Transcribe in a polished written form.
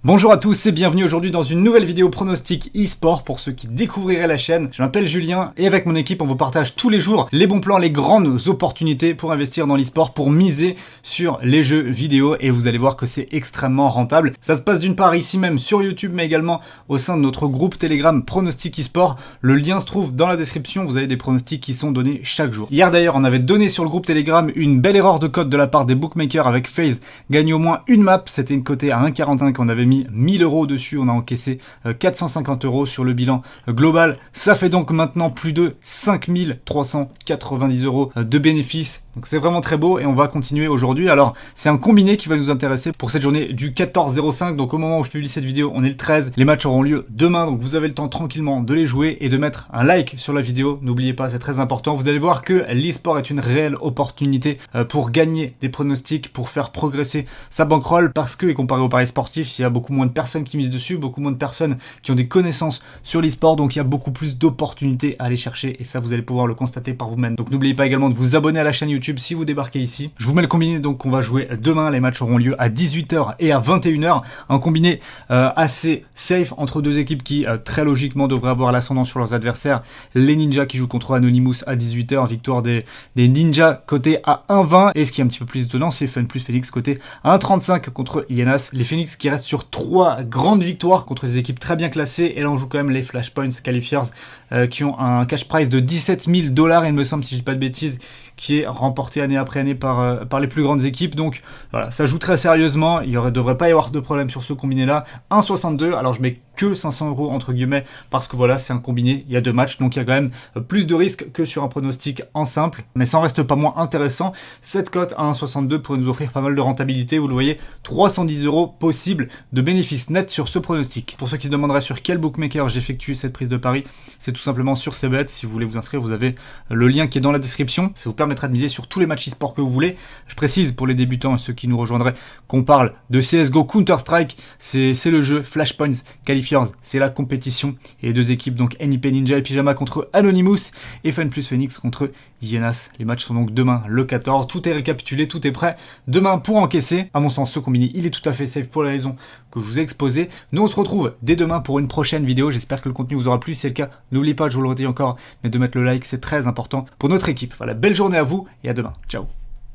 Bonjour à tous et bienvenue aujourd'hui dans une nouvelle vidéo pronostic e-sport pour ceux qui découvriraient la chaîne. Je m'appelle Julien et avec mon équipe on vous partage tous les jours les bons plans, les grandes opportunités pour investir dans l'e-sport, pour miser sur les jeux vidéo et vous allez voir que c'est extrêmement rentable. Ça se passe d'une part ici même sur YouTube mais également au sein de notre groupe Telegram Pronostic e-sport. Le lien se trouve dans la description, vous avez des pronostics qui sont donnés chaque jour. Hier d'ailleurs on avait donné sur le groupe Telegram une belle erreur de code de la part des bookmakers avec FaZe gagne au moins une map, c'était une cotée à 1,45 qu'on avait mis 1000 € dessus, on a encaissé 450 € sur le bilan global. Ça fait donc maintenant plus de 5390 € de bénéfices. Donc c'est vraiment très beau et on va continuer aujourd'hui. Alors c'est un combiné qui va nous intéresser pour cette journée du 14-05. Donc au moment où je publie cette vidéo, on est le 13. Les matchs auront lieu demain. Donc vous avez le temps tranquillement de les jouer et de mettre un like sur la vidéo. N'oubliez pas, c'est très important. Vous allez voir que l'e-sport est une réelle opportunité pour gagner des pronostics, pour faire progresser sa bankroll parce que, et comparé au paris sportif, il y a beaucoup moins de personnes qui misent dessus, beaucoup moins de personnes qui ont des connaissances sur l'e-sport, donc il y a beaucoup plus d'opportunités à aller chercher et ça vous allez pouvoir le constater par vous-même. Donc n'oubliez pas également de vous abonner à la chaîne YouTube si vous débarquez ici. Je vous mets le combiné donc qu'on va jouer demain, les matchs auront lieu à 18h et à 21h, un combiné assez safe entre deux équipes qui très logiquement devraient avoir l'ascendant sur leurs adversaires. Les Ninjas qui jouent contre Anonymous à 18h, victoire des Ninjas côté à 1,20 et ce qui est un petit peu plus étonnant c'est Fun plus Phoenix côté à 1,35 contre Ienas. Les Phoenix qui restent sur 3 grandes victoires contre des équipes très bien classées et là on joue quand même les Flashpoints Qualifiers qui ont un cash prize de 17 000 $, il me semble si je dis pas de bêtises, qui est remporté année après année par les plus grandes équipes. Donc voilà, ça joue très sérieusement, il ne devrait pas y avoir de problème sur ce combiné là. 1,62, alors je mets que 500 € entre guillemets parce que voilà c'est un combiné, il y a 2 matchs donc il y a quand même plus de risques que sur un pronostic en simple, mais ça en reste pas moins intéressant. Cette cote à 1,62 pourrait nous offrir pas mal de rentabilité, vous le voyez, 310 € possibles de bénéfices nets sur ce pronostic. Pour ceux qui se demanderaient sur quel bookmaker j'effectue cette prise de pari, c'est tout simplement sur CBet. Si vous voulez vous inscrire, vous avez le lien qui est dans la description, ça vous permettra de miser sur tous les matchs e-sport que vous voulez. Je précise pour les débutants et ceux qui nous rejoindraient qu'on parle de CSGO Counter-Strike, c'est le jeu Flashpoints Qualifiers, c'est la compétition et les deux équipes donc NIP Ninja et Pyjama contre Anonymous et Fun plus Phoenix contre Ienas. Les matchs sont donc demain le 14, tout est récapitulé, tout est prêt demain pour encaisser. À mon sens ce combiné il est tout à fait safe pour la raison que je vous ai exposée. Nous on se retrouve dès demain pour une prochaine vidéo, j'espère que le contenu vous aura plu, si c'est le cas n'oubliez pas, je vous le redis encore, mais de mettre le like c'est très important pour notre équipe. Voilà, belle journée à vous et à demain, ciao.